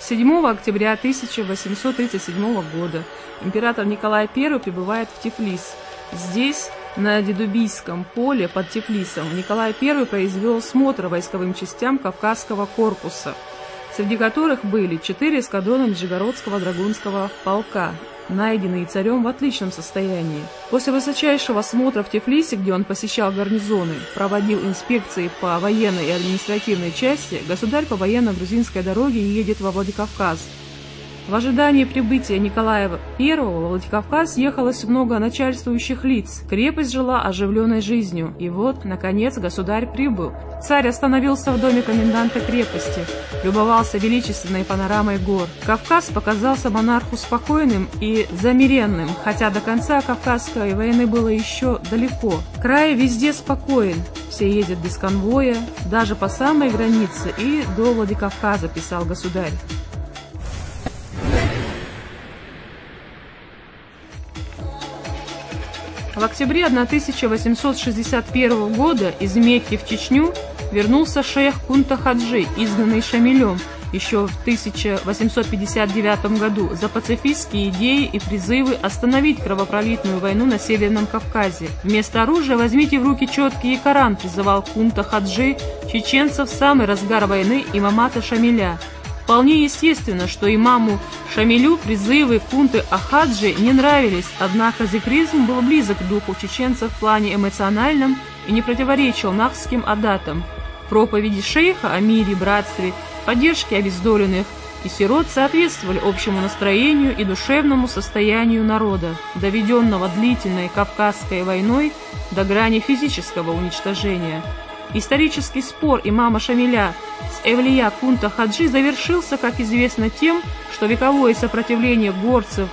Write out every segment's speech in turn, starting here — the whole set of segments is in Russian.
7 октября 1837 года император Николай I прибывает в Тифлис. Здесь, на Дедубийском поле под Тифлисом, Николай I произвел смотр войсковым частям Кавказского корпуса, среди которых были 4 эскадрона Нижегородского драгунского полка, найденные царем в отличном состоянии. После высочайшего осмотра в Тифлисе, где он посещал гарнизоны, проводил инспекции по военной и административной части, государь по военно-грузинской дороге едет во Владикавказ. В ожидании прибытия Николая I во Владикавказ ехалось много начальствующих лиц. Крепость жила оживленной жизнью. И вот, наконец, государь прибыл. Царь остановился в доме коменданта крепости, любовался величественной панорамой гор. Кавказ показался монарху спокойным и замиренным, хотя до конца Кавказской войны было еще далеко. Край везде спокоен, все ездят без конвоя, даже по самой границе и до Владикавказа, писал государь. В октябре 1861 года из Мекки в Чечню вернулся шейх Кунта Хаджи, изгнанный Шамилем еще в 1859 году за пацифистские идеи и призывы остановить кровопролитную войну на Северном Кавказе. Вместо оружия возьмите в руки четкий Коран, призывал Кунта Хаджи чеченцев в самый разгар войны имамата Шамиля. Вполне естественно, что имаму Шамилю призывы Кунты Ахаджи не нравились, однако зикризм был близок к духу чеченцев в плане эмоциональном и не противоречил нахским адатам. Проповеди шейха о мире, братстве, поддержке обездоленных и сирот соответствовали общему настроению и душевному состоянию народа, доведенного длительной Кавказской войной до грани физического уничтожения. Исторический спор имама Шамиля с Эвлия Кунта Хаджи завершился, как известно, тем, что вековое сопротивление горцев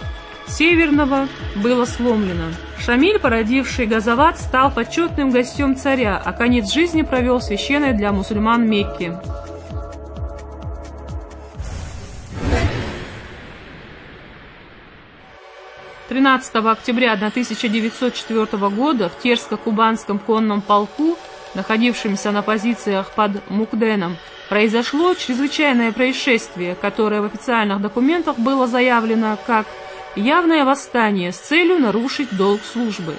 Северного было сломлено. Шамиль, породивший Газават, стал почетным гостем царя, а конец жизни провел в священной для мусульман Мекке. – 13 октября 1904 года в Терско-Кубанском конном полку, находившемся на позициях под Мукденом, произошло чрезвычайное происшествие, которое в официальных документах было заявлено как явное восстание с целью нарушить долг службы.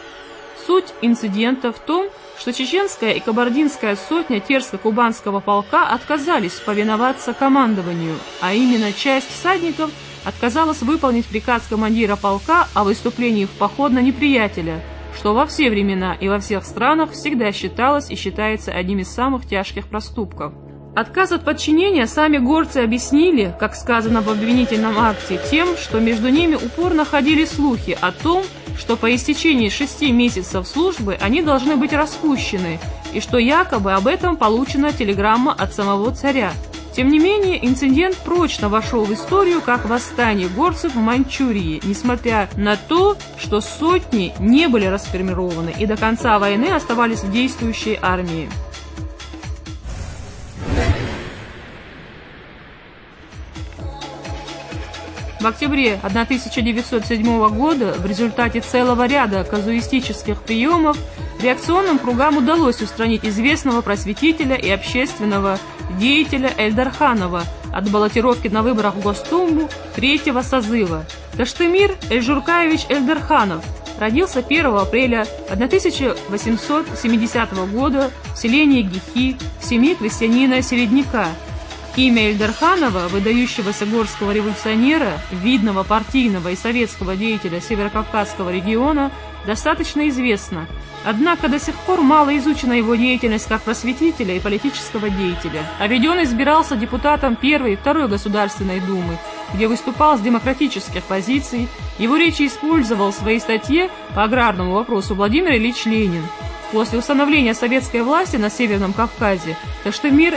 Суть инцидента в том, что чеченская и кабардинская сотня Терско-Кубанского полка отказались повиноваться командованию, а именно часть всадников отказалась выполнить приказ командира полка о выступлении в поход на неприятеля, что во все времена и во всех странах всегда считалось и считается одним из самых тяжких проступков. Отказ от подчинения сами горцы объяснили, как сказано в обвинительном акте, тем, что между ними упорно ходили слухи о том, что по истечении 6 месяцев службы они должны быть распущены, и что якобы об этом получена телеграмма от самого царя. Тем не менее, инцидент прочно вошел в историю как восстание горцев в Маньчжурии, несмотря на то, что сотни не были расформированы и до конца войны оставались в действующей армии. В октябре 1907 года в результате целого ряда казуистических приемов реакционным кругам удалось устранить известного просветителя и общественного деятеля Эльдарханова от баллотировки на выборах в Госдуму 3-го созыва. Таштемир Эльжуркаевич Эльдарханов родился 1 апреля 1870 года в селении Гихи в семье крестьянина-середняка. Имя Эльдарханова, выдающегося горского революционера, видного партийного и советского деятеля Северокавказского региона, достаточно известно, однако до сих пор мало изучена его деятельность как просветителя и политического деятеля. А ведь он избирался депутатом 1-й и 2-й Государственной Думы, где выступал с демократических позиций, его речи использовал в своей статье по аграрному вопросу Владимир Ильич Ленин. После установления советской власти на Северном Кавказе Таштемир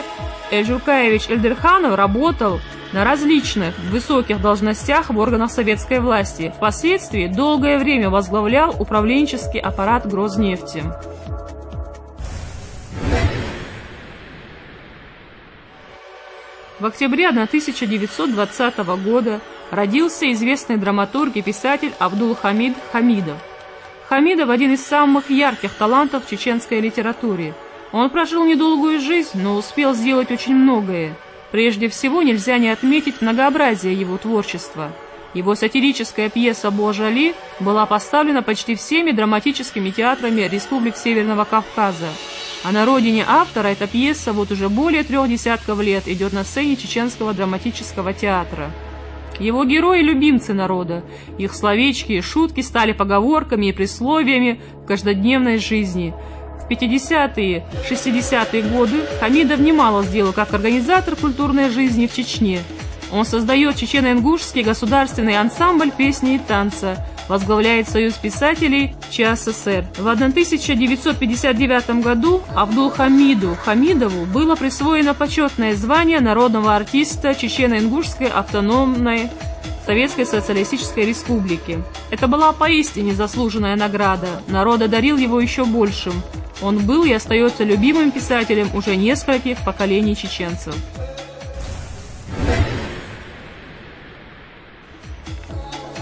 Эльжуркаевич Эльдарханов работал на различных высоких должностях в органах советской власти. Впоследствии долгое время возглавлял управленческий аппарат Грознефти. В октябре 1920 года родился известный драматург и писатель Абдул-Хамид Хамидов. Хамидов – один из самых ярких талантов в чеченской литературе. Он прожил недолгую жизнь, но успел сделать очень многое. Прежде всего, нельзя не отметить многообразие его творчества. Его сатирическая пьеса «Божали» была поставлена почти всеми драматическими театрами республик Северного Кавказа. А на родине автора эта пьеса вот уже более 3 десятков лет идет на сцене Чеченского драматического театра. Его герои – любимцы народа. Их словечки и шутки стали поговорками и присловиями в каждодневной жизни. В 50-е, 60-е годы Хамидов немало сделал как организатор культурной жизни в Чечне. Он создает чечено-ингушский государственный ансамбль песни и танца, возглавляет Союз писателей ЧССР. В 1959 году Абдулхамиду Хамидову было присвоено почетное звание народного артиста Чечено-Ингушской автономной Советской Социалистической Республики. Это была поистине заслуженная награда, народ одарил его еще большим. Он был и остается любимым писателем уже нескольких поколений чеченцев.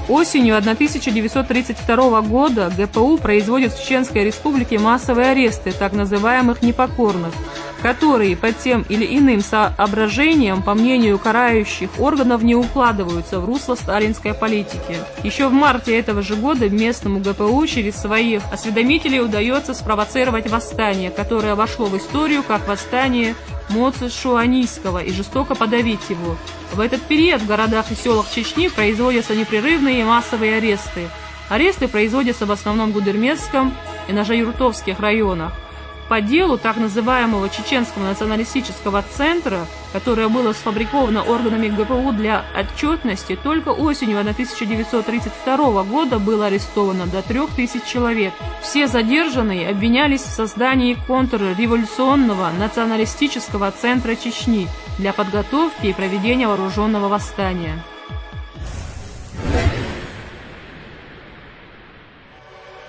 Осенью 1932 года ГПУ производит в Чеченской Республике массовые аресты так называемых непокорных, которые по тем или иным соображениям, по мнению карающих органов, не укладываются в русло сталинской политики. Еще в марте этого же года местному ГПУ через своих осведомителей удается спровоцировать восстание, которое вошло в историю как восстание Моци-Шуанийского, и жестоко подавить его. В этот период в городах и селах Чечни производятся непрерывные и массовые аресты. Аресты производятся в основном в Гудермесском и Ножа-Юртовских районах. По делу так называемого Чеченского националистического центра, которое было сфабриковано органами ГПУ для отчетности, только осенью 1932 года было арестовано до 3000 человек. Все задержанные обвинялись в создании контрреволюционного националистического центра Чечни для подготовки и проведения вооруженного восстания.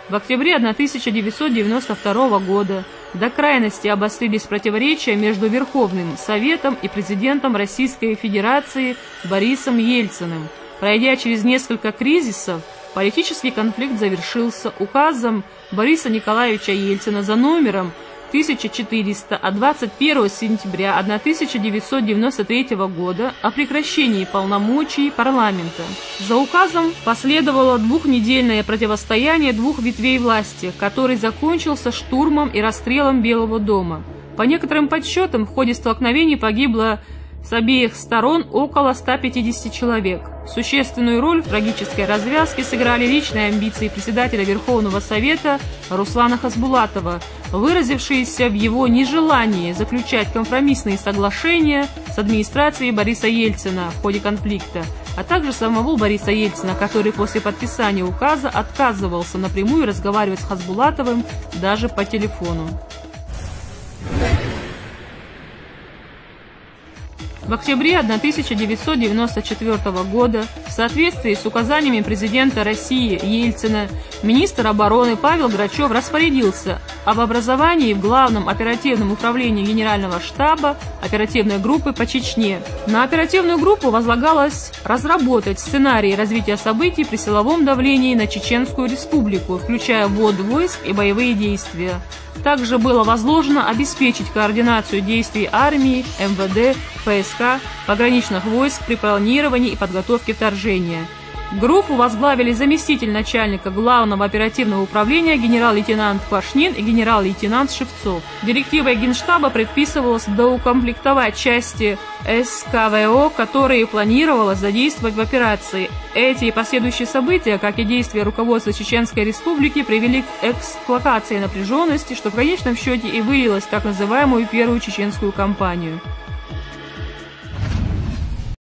В октябре 1992 года до крайности обострились противоречия между Верховным Советом и президентом Российской Федерации Борисом Ельциным. Пройдя через несколько кризисов, политический конфликт завершился указом Бориса Николаевича Ельцина за номером 1400 от 21 сентября 1993 года о прекращении полномочий парламента. За указом последовало двухнедельное противостояние двух ветвей власти, который закончился штурмом и расстрелом Белого дома. По некоторым подсчетам, в ходе столкновений погибло с обеих сторон около 150 человек. Существенную роль в трагической развязке сыграли личные амбиции председателя Верховного Совета Руслана Хасбулатова, выразившиеся в его нежелании заключать компромиссные соглашения с администрацией Бориса Ельцина в ходе конфликта, а также самого Бориса Ельцина, который после подписания указа отказывался напрямую разговаривать с Хасбулатовым даже по телефону. В октябре 1994 года, в соответствии с указаниями президента России Ельцина, министр обороны Павел Грачев распорядился об образовании в Главном оперативном управлении Генерального штаба оперативной группы по Чечне. На оперативную группу возлагалось разработать сценарии развития событий при силовом давлении на Чеченскую Республику, включая ввод войск и боевые действия. Также было возложено обеспечить координацию действий армии, МВД, ФСК, пограничных войск при планировании и подготовке вторжения. Группу возглавили заместитель начальника Главного оперативного управления генерал-лейтенант Квашнин и генерал-лейтенант Шевцов. Директивой Генштаба предписывалось доукомплектовать части СКВО, которые планировалось задействовать в операции. Эти и последующие события, как и действия руководства Чеченской Республики, привели к эскалации напряженности, что в конечном счете и вылилось в так называемую Первую Чеченскую кампанию.